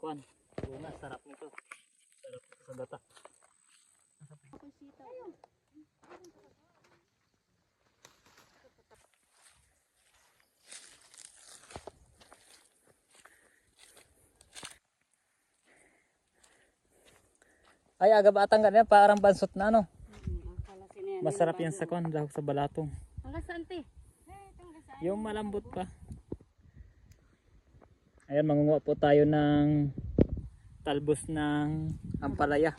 kuan. Bunga, sarap nito. Sarap nito sa gata. Ay, aga batang ganyan, parang bansot na ano. Masarap yan sa kuan, dahil sa balatong. Hanggang saan te? Yung malambot pa. Ayan, mangunguha po tayo ng talbos ng ampalaya.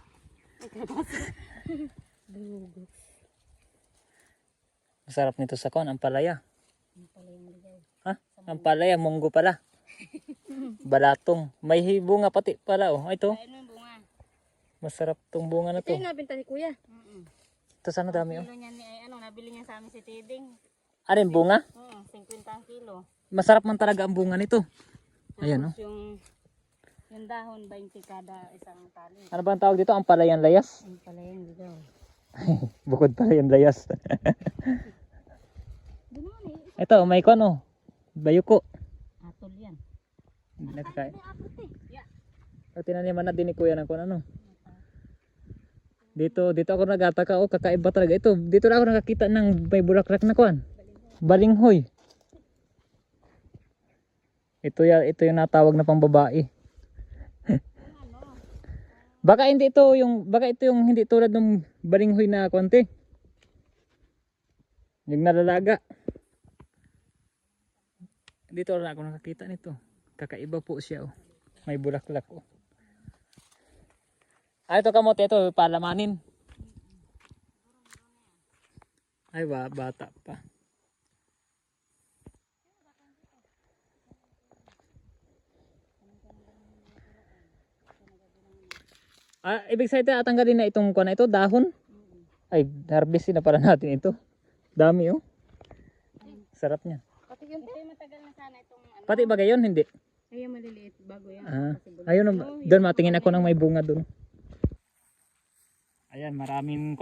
Masarap nito sa kuan, ampalaya. Ha? Ampalaya, munggo pala. Balatong. May bunga pati pala oh. Ito. Masarap tong bunga na Ito to. yung nabinta ni kuya. Ito sana dami oh. Kilo niya ni, nabili niya sa amin si Tiding. Ano yung bunga? 50 ang kilo. Masarap man talaga ang bunga nito. Ayan oh. Tapos yung dahon, 20 kada isang tali. Ano ba ang tawag dito? Ampalayan layas? Ang pala yung ligaw. Bukod pala yung layas. Ito, may kuan oh. Bayuko. Atol yan. Nakakain. Atol te. Yeah. Tinaniman na din ni kuya ng kuan ano. Dito ako nagataka oh, kakaiba talaga ito. Dito na ako nakakita ng may bulaklak na kuan. Balinghoy. Ito yung natawag na pambabae. Baka ito yung hindi tulad ng balinghoy na konti. Yung nalalaga. Dito na ako nakakita nito. Kakaiba po siya oh. May bulaklak oh. Ah, ito kamote, ito palamanin. Ay bata pa. Ah, ibig sabihin tanggalin na itong kuan na ito, dahon. Ay, harvestin na para natin ito. Dami oh. Sarap niya. Pati yun te, matagal na sana itong ano. Pati ba gayon hindi? Ay, maliliit bago yan. Ah, ayun doon matingin ako ng may bunga doon. Ayan, marami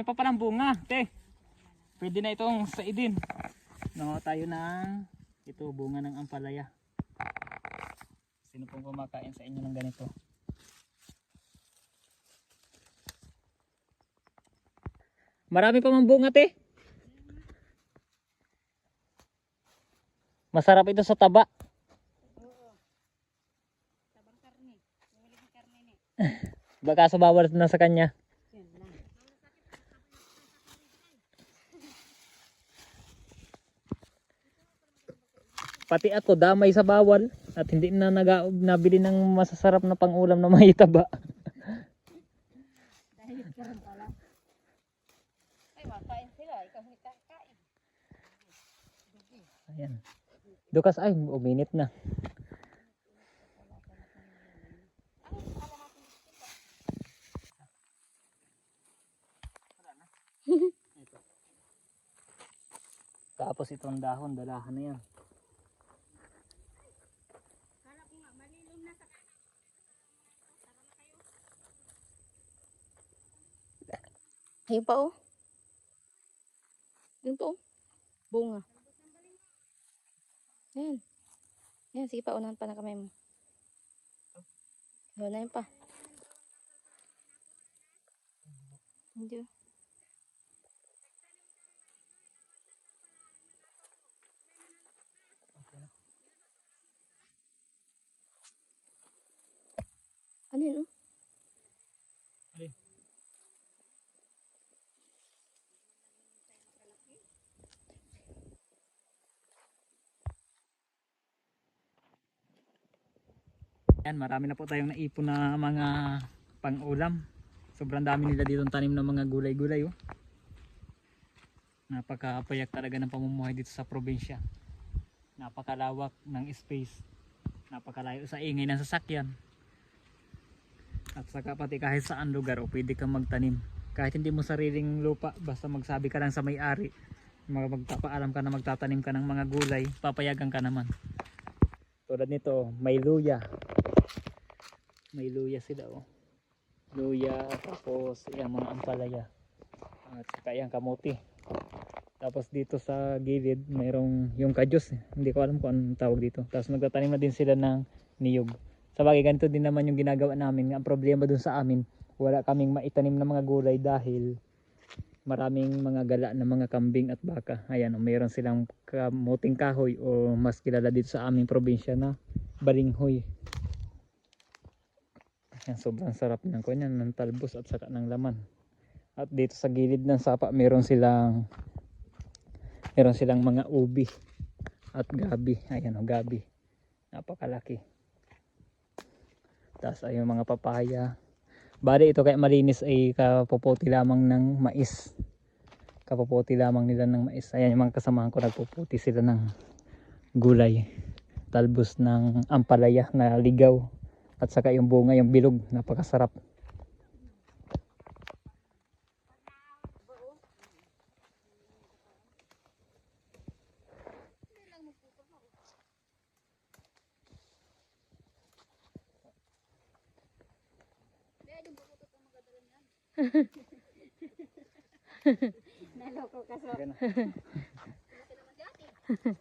pa palang bunga, te. Pwede na itong saidin. Nanguha tayo ng ito bunga ng ampalaya. Sino pong kumakain sa inyo ng ganito? Marami pa mang bunga, te. Masarap ito sa taba. Tabang karne. Yung karne ni. Baka sa bawal na sa kanya. Pati ako damay sa bawal at hindi na nabili ng masasarap na pangulam na may taba. Dahil karon pala. Ay, makain sila. Ikaw hindi kakain. Ayan. Dukas ay uminit na. Tapos itong dahon, dalahan na yan. Kala ko nga, malilom na sa ayun pa oh. Yun po oh. Bunga. Ayan. Ayan, sige pa, unahan pa na kamay mo. Wala yun pa. Hindi oh. Ano yun oh? Alin? Ayan, marami na po tayong naipon na mga pang-ulam. Sobrang dami nila dito tanim ng mga gulay-gulay oh. Napakapayak talaga ng pamumuhay dito sa probinsya. Napakalawak ng space. Napakalayo sa ingay ng sasakyan. At saka pati kahit saan lugar o pwede kang magtanim. Kahit hindi mo sariling lupa, basta magsabi ka lang sa may-ari, magpapaalam ka na magtatanim ka ng mga gulay, papayagan ka naman. Tulad nito, may luya. May luya sila oh. Luya, tapos yung mga ampalaya. At saka yung kamote. Tapos dito sa gilid, mayroong yung kadyos. Hindi ko alam kung anong tawag dito. Tapos nagtatanim na din sila ng niyog. Sa bagay, ganito din naman yung ginagawa namin. Ang problema dun sa amin, wala kaming maitanim na mga gulay dahil maraming mga gala na mga kambing at baka. Ayan, mayroon silang kamuting kahoy o mas kilala dito sa aming probinsya na balinghoy. Ayan, sobrang sarap ng kanyan, ng talbos at saka ng laman. At dito sa gilid ng sapa, meron silang mga ubi at gabi. Ayan o, gabi. Napakalaki. Tapos ay yung mga papaya. Bali ito kaya malinis ay kapuputi lamang ng mais. Kapuputi lamang nila ng mais. Ayan yung mga kasamahan ko, nagpuputi sila ng gulay. Talbos ng ampalaya na ligaw. At saka yung bunga, yung bilog. Napakasarap. Naloko ka so. Ayan. Laki naman dati.